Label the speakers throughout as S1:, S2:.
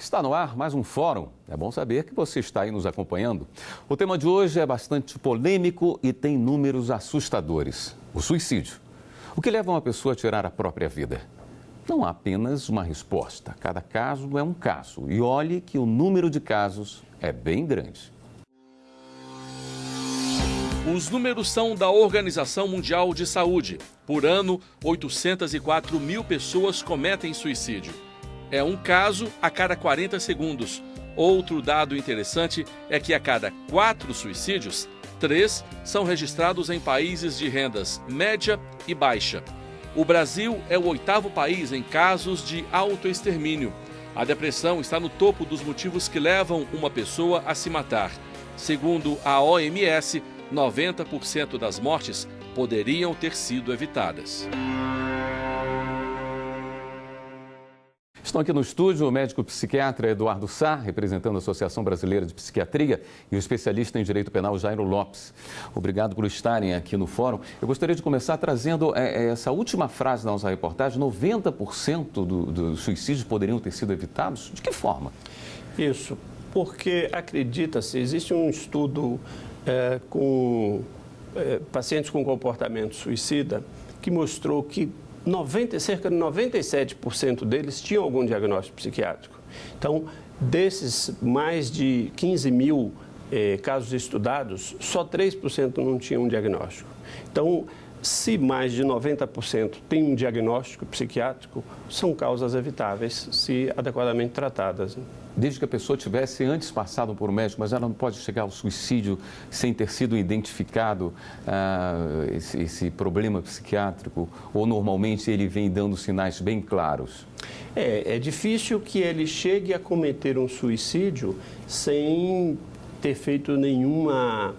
S1: Está no ar mais um fórum. É bom saber que você está aí nos acompanhando. O tema de hoje é bastante polêmico e tem números assustadores. O suicídio. O que leva uma pessoa a tirar a própria vida? Não há apenas uma resposta. Cada caso é um caso. E olhe que o número de casos é bem grande.
S2: Os números são da Organização Mundial de Saúde. Por ano, 804 mil pessoas cometem suicídio. É um caso a cada 40 segundos. Outro dado interessante é que a cada 4 suicídios, 3 são registrados em países de rendas média e baixa. O Brasil é o 8º país em casos de autoextermínio. A depressão está no topo dos motivos que levam uma pessoa a se matar. Segundo a OMS, 90% das mortes poderiam ter sido evitadas.
S1: Estão aqui no estúdio o médico psiquiatra Eduardo Sá, representando a Associação Brasileira de Psiquiatria, e o especialista em Direito Penal Jairo Lopes. Obrigado por estarem aqui no fórum. Eu gostaria de começar trazendo essa última frase da nossa reportagem: 90% dos suicídios poderiam ter sido evitados. De que forma?
S3: Isso, porque acredita-se, existe um estudo com pacientes com comportamento suicida que mostrou que cerca de 97% deles tinham algum diagnóstico psiquiátrico. Então, desses mais de 15 mil casos estudados, só 3% não tinham um diagnóstico. Então, se mais de 90% têm um diagnóstico psiquiátrico, são causas evitáveis se adequadamente tratadas.
S1: Desde que a pessoa tivesse antes passado por um médico, mas ela não pode chegar ao suicídio sem ter sido identificado esse problema psiquiátrico, ou normalmente ele vem dando sinais bem claros?
S3: É difícil que ele chegue a cometer um suicídio sem ter feito nenhuma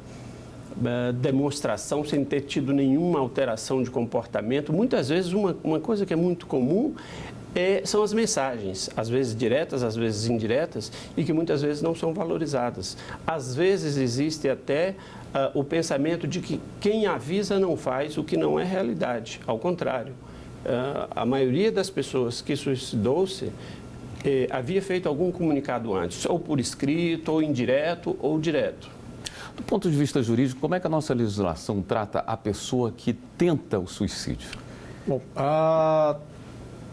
S3: demonstração, sem ter tido nenhuma alteração de comportamento. Muitas vezes uma coisa que é muito comum são as mensagens, às vezes diretas, às vezes indiretas, e que muitas vezes não são valorizadas. Às vezes existe até o pensamento de que quem avisa não faz, o que não é realidade. Ao contrário, a maioria das pessoas que suicidou-se havia feito algum comunicado antes, ou por escrito, ou indireto, ou direto.
S1: Do ponto de vista jurídico, como é que a nossa legislação trata a pessoa que tenta o suicídio?
S4: Bom,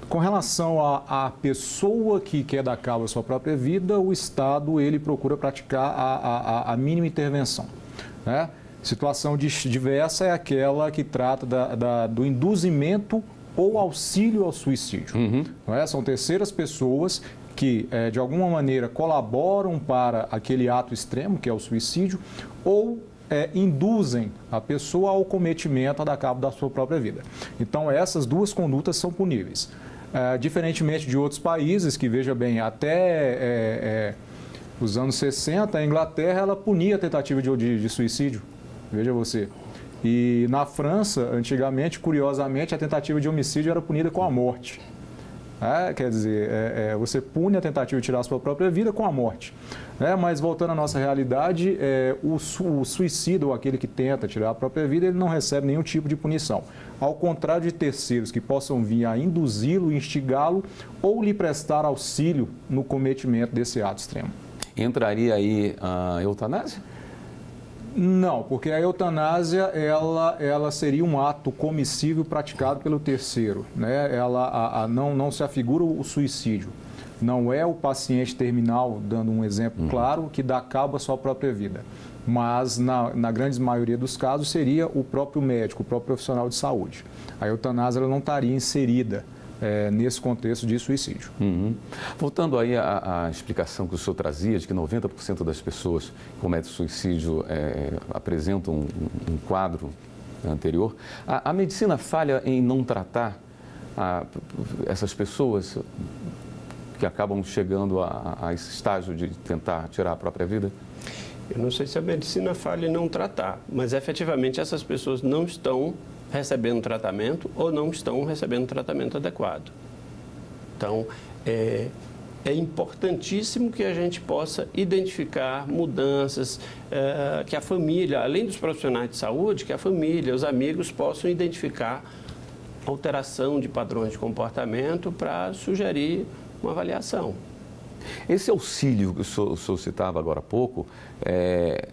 S4: com relação à pessoa que quer dar cabo à sua própria vida, o Estado ele procura praticar a mínima intervenção, né? Situação diversa é aquela que trata do induzimento ou auxílio ao suicídio. Não é? São terceiras pessoas que, de alguma maneira, colaboram para aquele ato extremo, que é o suicídio, ou induzem a pessoa ao cometimento, a dar cabo da sua própria vida. Então, essas duas condutas são puníveis. Diferentemente de outros países, que, veja bem, até os anos 60, a Inglaterra ela punia a tentativa de suicídio, veja você. E na França, antigamente, curiosamente, a tentativa de homicídio era punida com a morte. Quer dizer, você pune a tentativa de tirar a sua própria vida com a morte. Mas voltando à nossa realidade, o suicida ou aquele que tenta tirar a própria vida, ele não recebe nenhum tipo de punição. Ao contrário de terceiros que possam vir a induzi-lo, instigá-lo ou lhe prestar auxílio no cometimento desse ato extremo.
S1: Entraria aí a eutanásia?
S4: Não, porque a eutanásia ela seria um ato comissível praticado pelo terceiro, né? Ela não se afigura o suicídio. Não é o paciente terminal, dando um exemplo claro, que dá cabo à sua própria vida. Mas, na grande maioria dos casos, seria o próprio médico, o próprio profissional de saúde. A eutanásia ela não estaria inserida nesse contexto de suicídio.
S1: Voltando aí à explicação que o senhor trazia, de que 90% das pessoas que cometem suicídio apresentam um quadro anterior, a medicina falha em não tratar essas pessoas que acabam chegando a esse estágio de tentar tirar a própria vida?
S3: Eu não sei se a medicina falha em não tratar, mas efetivamente essas pessoas não estão recebendo tratamento ou não estão recebendo tratamento adequado. Então, é importantíssimo que a gente possa identificar mudanças, que a família, além dos profissionais de saúde, que a família, os amigos possam identificar alteração de padrões de comportamento para sugerir uma avaliação.
S1: Esse auxílio que o senhor citava agora há pouco,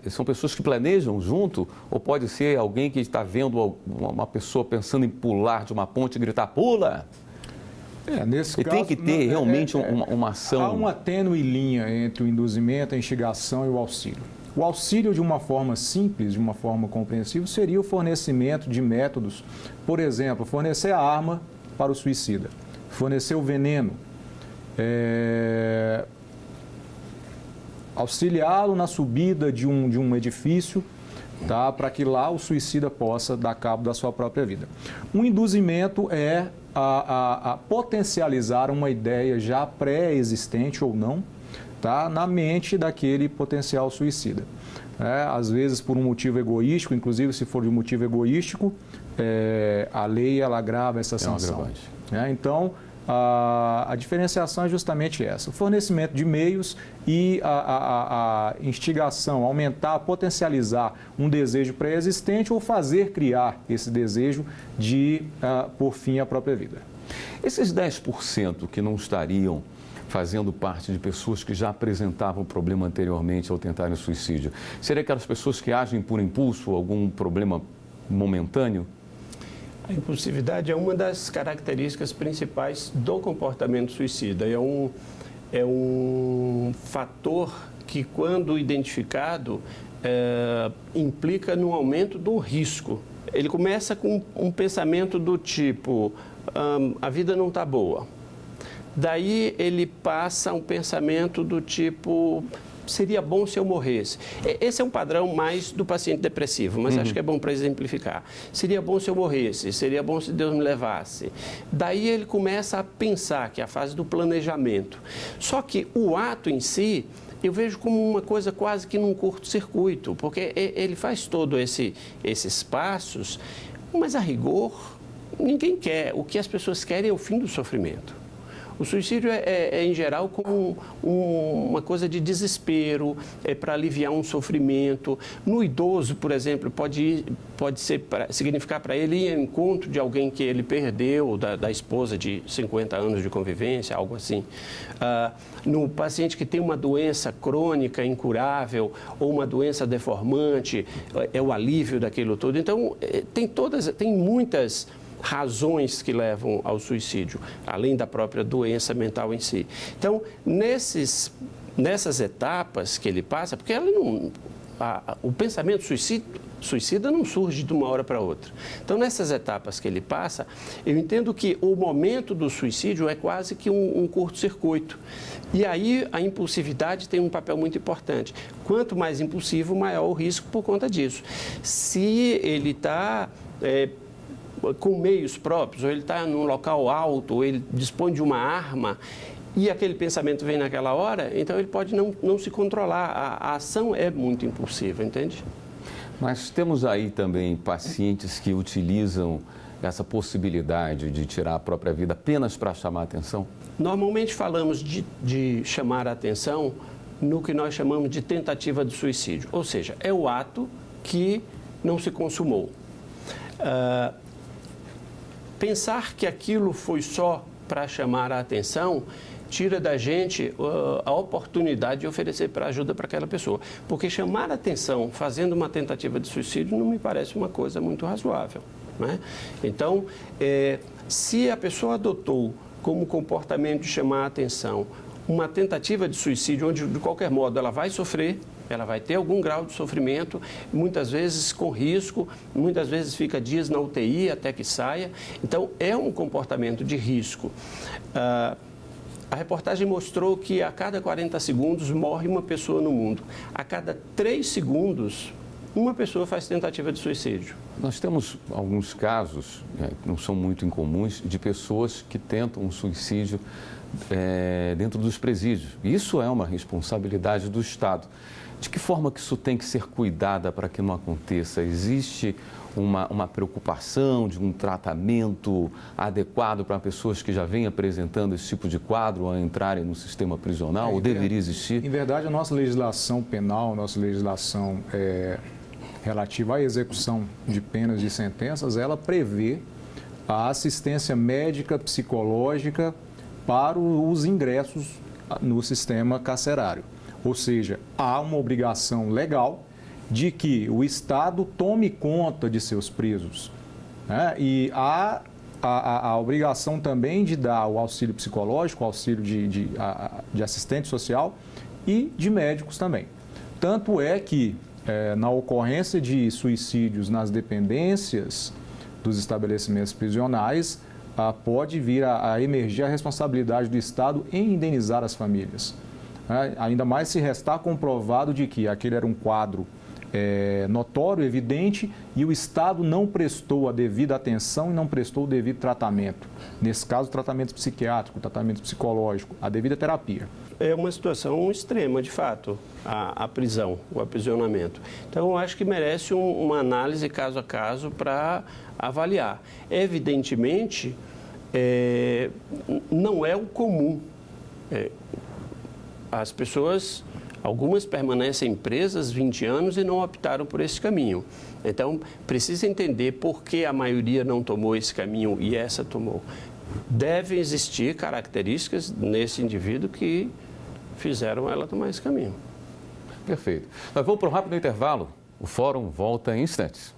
S1: são pessoas que planejam junto ou pode ser alguém que está vendo uma pessoa pensando em pular de uma ponte e gritar, pula?
S4: Nesse
S1: e
S4: caso,
S1: tem que ter realmente uma ação...
S4: Há uma tênue linha entre o induzimento, a instigação e o auxílio. O auxílio, de uma forma simples, de uma forma compreensível, seria o fornecimento de métodos, por exemplo, fornecer a arma para o suicida, fornecer o veneno, auxiliá-lo na subida de um edifício, tá, para que lá o suicida possa dar cabo da sua própria vida. Um induzimento é a potencializar uma ideia já pré-existente ou não, tá, na mente daquele potencial suicida. Às vezes por um motivo egoístico, inclusive se for de um motivo egoístico, a lei ela agrava essa sanção. Então, a diferenciação é justamente essa, o fornecimento de meios e a instigação, aumentar, potencializar um desejo pré-existente ou fazer criar esse desejo de por fim a própria vida.
S1: Esses 10% que não estariam fazendo parte de pessoas que já apresentavam problema anteriormente ao tentarem o suicídio, seriam aquelas pessoas que agem por impulso, algum problema momentâneo?
S3: A impulsividade é uma das características principais do comportamento suicida. É um fator que, quando identificado, implica no aumento do risco. Ele começa com um pensamento do tipo, a vida não está boa. Daí ele passa a um pensamento do tipo, seria bom se eu morresse. Esse é um padrão mais do paciente depressivo, mas acho que é bom para exemplificar. Seria bom se eu morresse, seria bom se Deus me levasse. Daí ele começa a pensar, que é a fase do planejamento. Só que o ato em si, eu vejo como uma coisa quase que num curto-circuito, porque ele faz todos esses passos, mas a rigor, ninguém quer. O que as pessoas querem é o fim do sofrimento. O suicídio em geral, como uma coisa de desespero, para aliviar um sofrimento. No idoso, por exemplo, pode significar para ele ir ao encontro de alguém que ele perdeu, da esposa de 50 anos de convivência, algo assim. No paciente que tem uma doença crônica, incurável, ou uma doença deformante, é o alívio daquilo todo. Então, tem muitas razões que levam ao suicídio, além da própria doença mental em si. Então, nessas etapas que ele passa, porque o pensamento suicida não surge de uma hora para outra. Então, nessas etapas que ele passa, eu entendo que o momento do suicídio é quase que um curto-circuito. E aí a impulsividade tem um papel muito importante. Quanto mais impulsivo, maior o risco por conta disso. Se ele está com meios próprios, ou ele está num local alto, ou ele dispõe de uma arma, e aquele pensamento vem naquela hora, então ele pode não se controlar. A ação é muito impulsiva, entende?
S1: Mas temos aí também pacientes que utilizam essa possibilidade de tirar a própria vida apenas para chamar a atenção?
S3: Normalmente falamos de chamar a atenção no que nós chamamos de tentativa de suicídio, ou seja, é o ato que não se consumou. Pensar que aquilo foi só para chamar a atenção tira da gente a oportunidade de oferecer ajuda para aquela pessoa. Porque chamar a atenção fazendo uma tentativa de suicídio não me parece uma coisa muito razoável, né? Então, se a pessoa adotou como comportamento de chamar a atenção uma tentativa de suicídio, onde de qualquer modo ela vai sofrer, ela vai ter algum grau de sofrimento, muitas vezes com risco, muitas vezes fica dias na UTI até que saia. Então, é um comportamento de risco. A reportagem mostrou que a cada 40 segundos morre uma pessoa no mundo. A cada 3 segundos, uma pessoa faz tentativa de suicídio.
S1: Nós temos alguns casos, que não são muito incomuns, de pessoas que tentam um suicídio dentro dos presídios. Isso é uma responsabilidade do Estado. De que forma que isso tem que ser cuidada para que não aconteça? Existe uma preocupação de um tratamento adequado para pessoas que já vêm apresentando esse tipo de quadro a entrarem no sistema prisional? Ou deveria existir?
S4: Em verdade, a nossa legislação penal, nossa legislação relativa à execução de penas e sentenças, ela prevê a assistência médica, psicológica para os ingressos no sistema carcerário. Ou seja, há uma obrigação legal de que o Estado tome conta de seus presos, né? E há a obrigação também de dar o auxílio psicológico, o auxílio de assistente social e de médicos também. Tanto é que, na ocorrência de suicídios nas dependências dos estabelecimentos prisionais, pode vir a emergir a responsabilidade do Estado em indenizar as famílias. Ainda mais se restar comprovado de que aquele era um quadro notório, evidente, e o Estado não prestou a devida atenção e não prestou o devido tratamento. Nesse caso, tratamento psiquiátrico, tratamento psicológico, a devida terapia.
S3: É uma situação extrema, de fato, a prisão, o aprisionamento. Então, eu acho que merece uma análise caso a caso para avaliar. Evidentemente, não é o comum. As pessoas, algumas permanecem presas 20 anos e não optaram por esse caminho. Então, precisa entender por que a maioria não tomou esse caminho e essa tomou. Devem existir características nesse indivíduo que fizeram ela tomar esse caminho.
S1: Perfeito. Nós vamos para um rápido intervalo. O Fórum volta em instantes.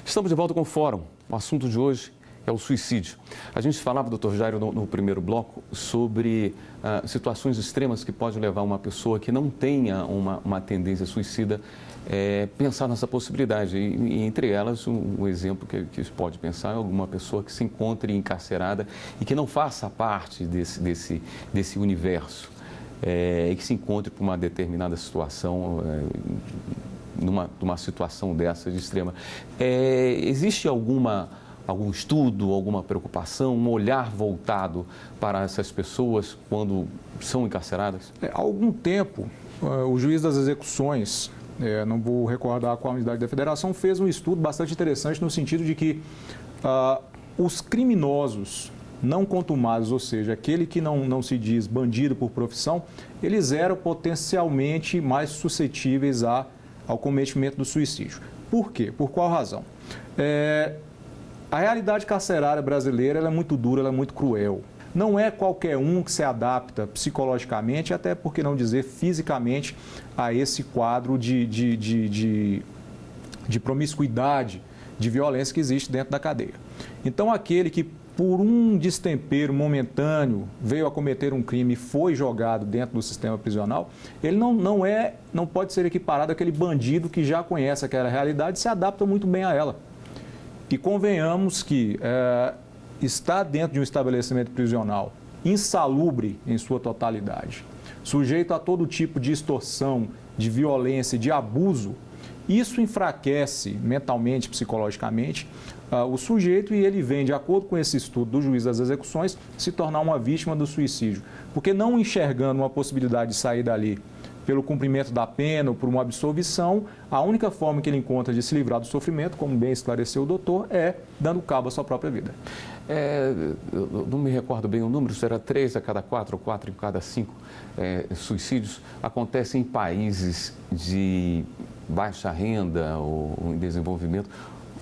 S1: Estamos de volta com o Fórum. O assunto de hoje é o suicídio. A gente falava, doutor Jairo, no primeiro bloco, sobre situações extremas que podem levar uma pessoa que não tenha uma tendência suicida pensar nessa possibilidade. E entre elas, um exemplo que se pode pensar é alguma pessoa que se encontre encarcerada e que não faça parte desse universo e que se encontre por uma determinada situação, numa situação dessa de extrema. Existe algum estudo, alguma preocupação, um olhar voltado para essas pessoas quando são encarceradas?
S4: Há algum tempo, o juiz das execuções, não vou recordar qual unidade da federação, fez um estudo bastante interessante no sentido de que os criminosos não contumados, ou seja, aquele que não se diz bandido por profissão, eles eram potencialmente mais suscetíveis ao cometimento do suicídio. Por quê? Por qual razão? A realidade carcerária brasileira ela é muito dura, ela é muito cruel. Não é qualquer um que se adapta psicologicamente, até por que não dizer fisicamente, a esse quadro de promiscuidade, de violência que existe dentro da cadeia. Então, aquele que, por um destempero momentâneo, veio a cometer um crime e foi jogado dentro do sistema prisional, ele não pode ser equiparado àquele bandido que já conhece aquela realidade e se adapta muito bem a ela. E convenhamos que estar dentro de um estabelecimento prisional insalubre em sua totalidade, sujeito a todo tipo de extorsão, de violência, de abuso, isso enfraquece mentalmente, psicologicamente, o sujeito e ele vem, de acordo com esse estudo do juiz das execuções, se tornar uma vítima do suicídio. Porque não enxergando uma possibilidade de sair dali pelo cumprimento da pena ou por uma absolvição, a única forma que ele encontra de se livrar do sofrimento, como bem esclareceu o doutor, é dando cabo à sua própria vida.
S1: Eu não me recordo bem o número, se era 3 a cada 4 ou 4 em cada 5 suicídios, acontecem em países de baixa renda ou em desenvolvimento.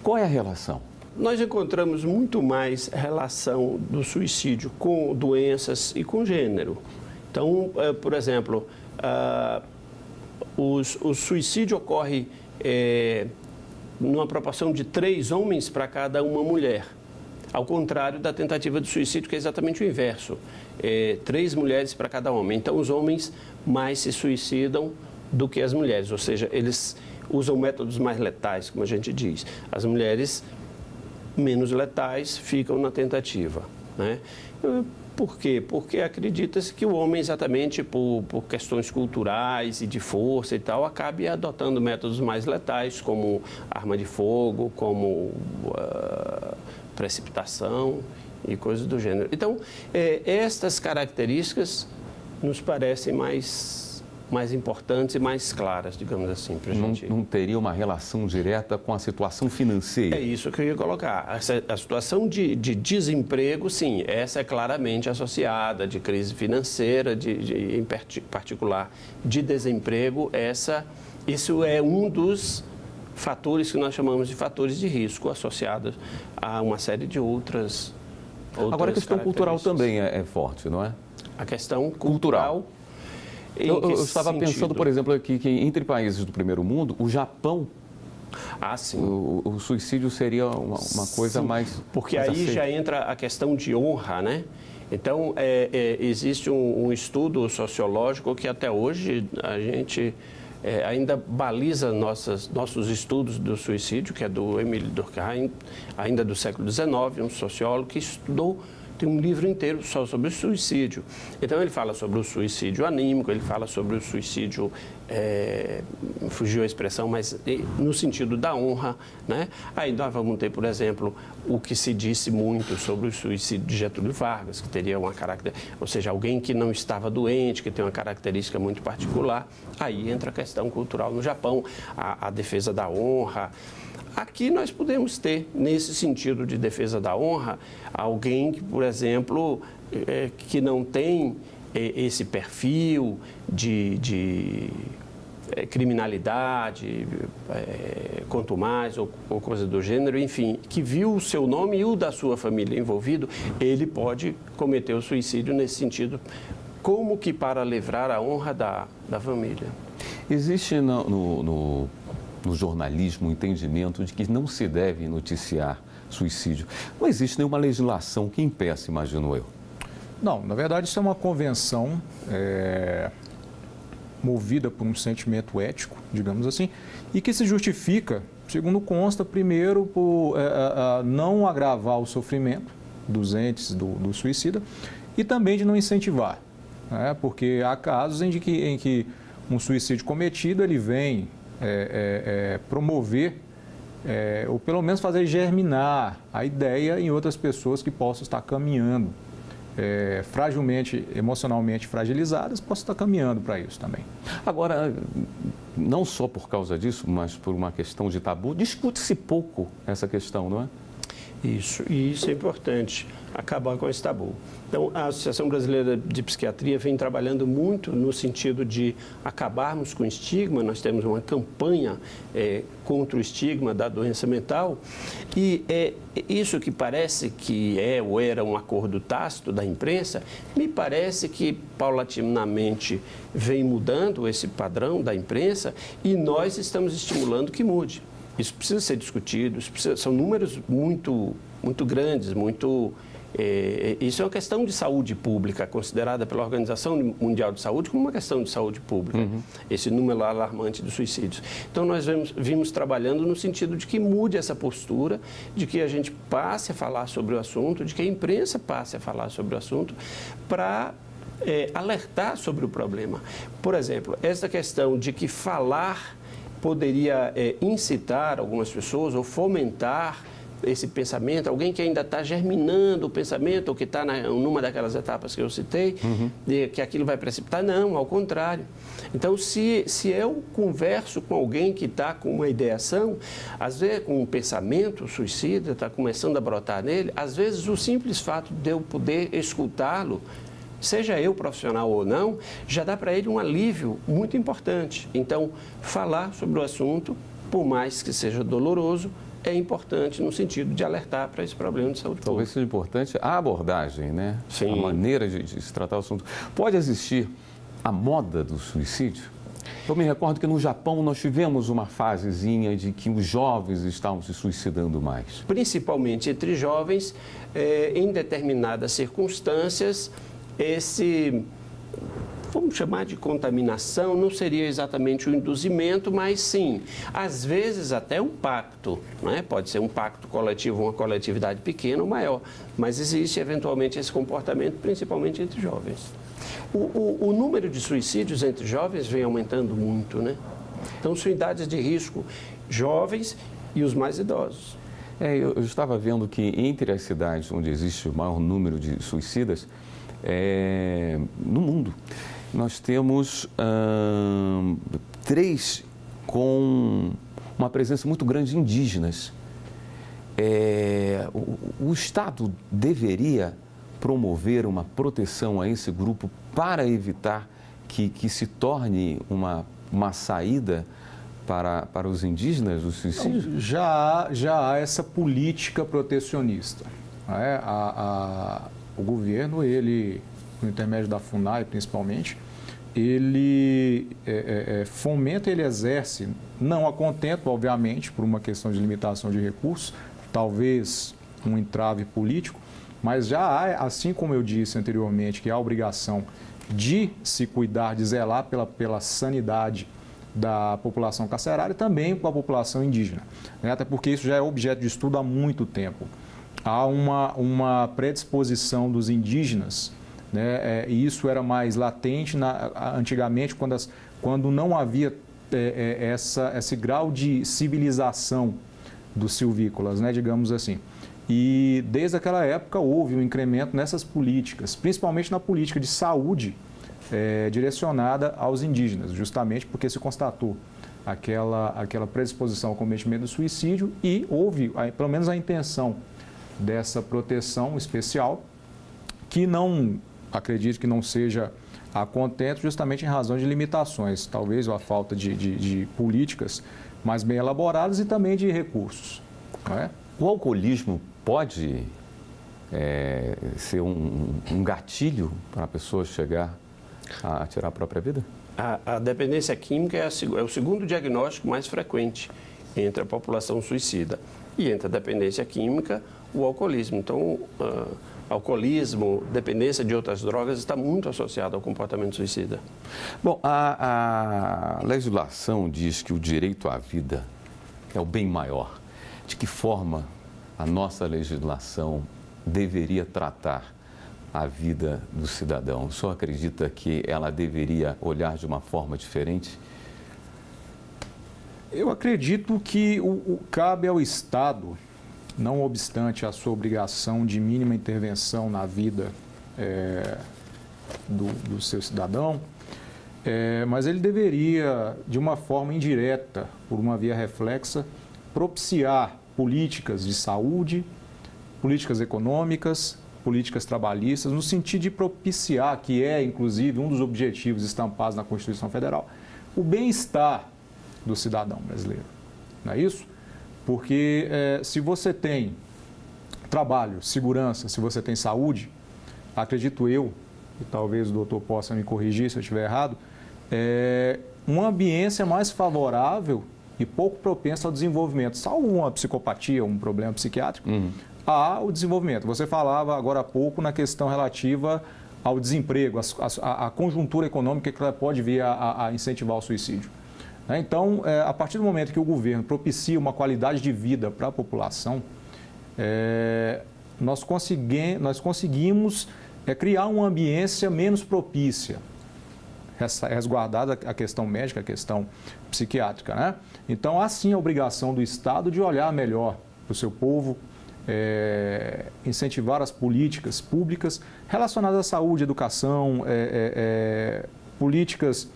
S1: Qual é a relação?
S3: Nós encontramos muito mais relação do suicídio com doenças e com gênero. Então, por exemplo, o suicídio ocorre numa proporção de 3 homens para cada uma mulher, ao contrário da tentativa de suicídio, que é exatamente o inverso, 3 mulheres para cada homem. Então, os homens mais se suicidam do que as mulheres, ou seja, eles usam métodos mais letais, como a gente diz. As mulheres menos letais ficam na tentativa, né? Por quê? Porque acredita-se que o homem, exatamente por questões culturais e de força e tal, acabe adotando métodos mais letais, como arma de fogo, como precipitação e coisas do gênero. Então, estas características nos parecem mais importantes e mais claras, digamos assim, para a gente.
S1: Não teria uma relação direta com a situação financeira?
S3: É isso que eu ia colocar. A situação de desemprego, sim, essa é claramente associada, de crise financeira, em particular de desemprego, essa Isso é um dos fatores que nós chamamos de fatores de risco associados a uma série de outras
S1: Agora, a questão cultural também é forte, não é?
S3: A questão cultural.
S1: Eu estava pensando, por exemplo, aqui que entre países do primeiro mundo, o Japão,
S3: sim.
S1: O suicídio seria uma coisa mais...
S3: Porque
S1: mais
S3: aí
S1: aceita.
S3: já entra a questão de honra, né? Então, existe um estudo sociológico que até hoje a gente ainda baliza nossos estudos do suicídio, que é do Émile Durkheim, ainda do século XIX, um sociólogo que estudou, tem um livro inteiro só sobre o suicídio. Então, ele fala sobre o suicídio anímico, ele fala sobre o suicídio, fugiu a expressão, mas no sentido da honra, né? Aí nós vamos ter, por exemplo, o que se disse muito sobre o suicídio de Getúlio Vargas, que teria uma característica, ou seja, alguém que não estava doente, que tem uma característica muito particular. Aí entra a questão cultural no Japão, a defesa da honra. Aqui nós podemos ter, nesse sentido de defesa da honra, alguém que, por exemplo, que não tem esse perfil de criminalidade, quanto mais, ou coisa do gênero, enfim, que viu o seu nome e o da sua família envolvido, ele pode cometer o suicídio nesse sentido, como que para livrar a honra da família.
S1: Existe no jornalismo o entendimento de que não se deve noticiar suicídio. Não existe nenhuma legislação que impeça, imagino eu.
S4: Não, na verdade isso é uma convenção movida por um sentimento ético, digamos assim, e que se justifica, segundo consta, primeiro por não agravar o sofrimento dos entes do suicida e também de não incentivar, né? Porque há casos em que um suicídio cometido ele vem promover ou pelo menos fazer germinar a ideia em outras pessoas que possam estar caminhando fragilmente, emocionalmente fragilizadas, possam estar caminhando para isso também.
S1: Agora, não só por causa disso, mas por uma questão de tabu, discute-se pouco essa questão, não é?
S3: Isso é importante, acabar com esse tabu. Então, a Associação Brasileira de Psiquiatria vem trabalhando muito no sentido de acabarmos com o estigma. Nós temos uma campanha contra o estigma da doença mental e isso que parece que ou era um acordo tácito da imprensa, me parece que paulatinamente vem mudando esse padrão da imprensa e nós estamos estimulando que mude. Isso precisa ser discutido, são números muito grandes, isso é uma questão de saúde pública, considerada pela Organização Mundial de Saúde como uma questão de saúde pública, esse número alarmante de suicídios. Então, nós vimos trabalhando no sentido de que mude essa postura, de que a gente passe a falar sobre o assunto, de que a imprensa passe a falar sobre o assunto, para alertar sobre o problema. Por exemplo, essa questão de que falar poderia incitar algumas pessoas ou fomentar esse pensamento, alguém que ainda está germinando o pensamento ou que está numa daquelas etapas que eu citei, de que aquilo vai precipitar. Não, ao contrário. Então, se eu converso com alguém que está com uma ideação, às vezes com um pensamento suicida, está começando a brotar nele, às vezes o simples fato de eu poder escutá-lo, seja eu profissional ou não, já dá para ele um alívio muito importante. Então, falar sobre o assunto, por mais que seja doloroso, é importante no sentido de alertar para esse problema de saúde pública.
S1: Talvez seja importante a abordagem, né?
S3: Sim.
S1: A maneira de se tratar o assunto. Pode existir a moda do suicídio? Eu me recordo que no Japão nós tivemos uma fasezinha de que os jovens estavam se suicidando mais.
S3: Principalmente entre jovens, em determinadas circunstâncias, vamos chamar de contaminação, não seria exatamente o induzimento, mas sim, às vezes até um pacto, não é? Pode ser um pacto coletivo, uma coletividade pequena ou maior, mas existe eventualmente esse comportamento, principalmente entre jovens. O número de suicídios entre jovens vem aumentando muito, né? Então, são idades de risco, jovens e os mais idosos.
S1: Eu estava vendo que entre as cidades onde existe o maior número de suicidas, no mundo, nós temos 3 com uma presença muito grande de indígenas. O Estado deveria promover uma proteção a esse grupo para evitar que se torne uma saída para os indígenas o suicídio?
S4: Já há essa política protecionista. Né? O governo, ele, por intermédio da FUNAI principalmente, ele fomenta, ele exerce, não a contento, obviamente, por uma questão de limitação de recursos, talvez um entrave político, mas já há, assim como eu disse anteriormente, que há a obrigação de se cuidar, de zelar pela sanidade da população carcerária, também com a população indígena, né? Até porque isso já é objeto de estudo há muito tempo. Há uma predisposição dos indígenas, né? E isso era mais latente antigamente, quando não havia esse grau de civilização dos silvícolas, né? Digamos assim. E desde aquela época houve um incremento nessas políticas, principalmente na política de saúde direcionada aos indígenas, justamente porque se constatou aquela predisposição ao cometimento do suicídio e houve, pelo menos, a intenção dessa proteção especial, que não, acredito que não seja a contento, justamente em razão de limitações, talvez a falta de políticas mais bem elaboradas e também de recursos. Não é?
S1: O alcoolismo pode ser um gatilho para a pessoa chegar a tirar a própria vida?
S3: A dependência química é o segundo diagnóstico mais frequente entre a população suicida. E entre a dependência química, o alcoolismo. Então, alcoolismo, dependência de outras drogas está muito associado ao comportamento suicida.
S1: Bom, a legislação diz que o direito à vida é o bem maior. De que forma a nossa legislação deveria tratar a vida do cidadão? O senhor acredita que ela deveria olhar de uma forma diferente?
S4: Eu acredito que cabe ao Estado, não obstante a sua obrigação de mínima intervenção na vida do seu cidadão, mas ele deveria, de uma forma indireta, por uma via reflexa, propiciar políticas de saúde, políticas econômicas, políticas trabalhistas, no sentido de propiciar, que é, inclusive, um dos objetivos estampados na Constituição Federal, o bem-estar do cidadão brasileiro. Não é isso? Porque se você tem trabalho, segurança, se você tem saúde, acredito eu, e talvez o doutor possa me corrigir se eu estiver errado, uma ambiência mais favorável e pouco propensa ao desenvolvimento, salvo uma psicopatia, um problema psiquiátrico, ao desenvolvimento. Você falava agora há pouco na questão relativa ao desemprego, a conjuntura econômica que ela pode vir a incentivar o suicídio. Então, a partir do momento que o governo propicia uma qualidade de vida para a população, nós conseguimos criar uma ambiência menos propícia, resguardada a questão médica, a questão psiquiátrica, né? Então, há sim a obrigação do Estado de olhar melhor para o seu povo, incentivar as políticas públicas relacionadas à saúde, educação, políticas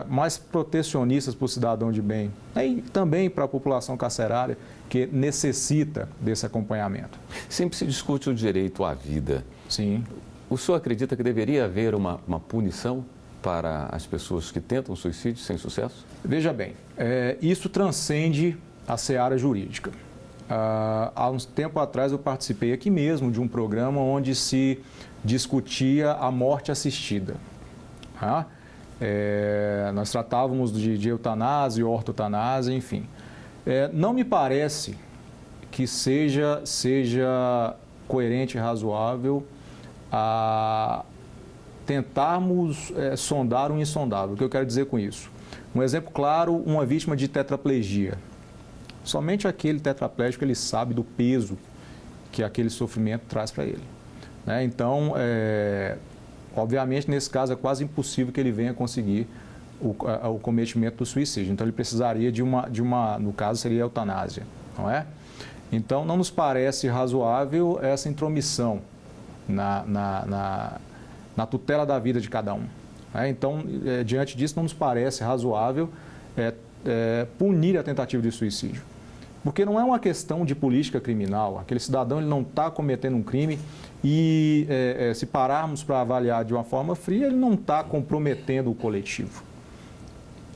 S4: mais protecionistas para o cidadão de bem, e também para a população carcerária que necessita desse acompanhamento.
S1: Sempre se discute o direito à vida.
S4: Sim.
S1: O senhor acredita que deveria haver uma punição para as pessoas que tentam suicídio sem sucesso?
S4: Veja bem, isso transcende a seara jurídica. Há uns tempo atrás eu participei aqui mesmo de um programa onde se discutia a morte assistida. Nós tratávamos de eutanásia, ortotanásia, enfim. Não me parece que seja coerente e razoável tentarmos sondar o insondável. O que eu quero dizer com isso? Um exemplo claro, uma vítima de tetraplegia. Somente aquele tetraplégico ele sabe do peso que aquele sofrimento traz para ele. Então, obviamente, nesse caso, é quase impossível que ele venha conseguir o cometimento do suicídio. Então, ele precisaria de uma, no caso, seria a eutanásia, não é? Então, não nos parece razoável essa intromissão na tutela da vida de cada um. Então, diante disso, não nos parece razoável punir a tentativa de suicídio. Porque não é uma questão de política criminal. Aquele cidadão ele não está cometendo um crime e, se pararmos para avaliar de uma forma fria, ele não está comprometendo o coletivo.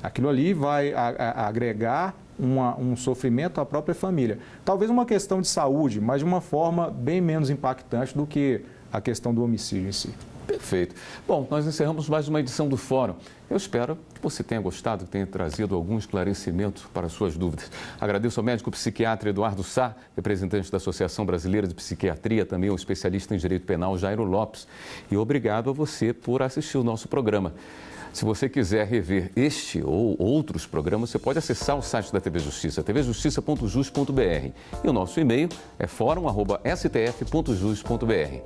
S4: Aquilo ali vai agregar um sofrimento à própria família. Talvez uma questão de saúde, mas de uma forma bem menos impactante do que a questão do homicídio em si.
S1: Perfeito. Bom, nós encerramos mais uma edição do Fórum. Eu espero que você tenha gostado, que tenha trazido algum esclarecimento para suas dúvidas. Agradeço ao médico psiquiatra Eduardo Sá, representante da Associação Brasileira de Psiquiatria, também ao especialista em Direito Penal Jairo Lopes. E obrigado a você por assistir o nosso programa. Se você quiser rever este ou outros programas, você pode acessar o site da TV Justiça, tvjustiça.jus.br. E o nosso e-mail é forum@stf.jus.br.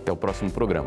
S1: Até o próximo programa.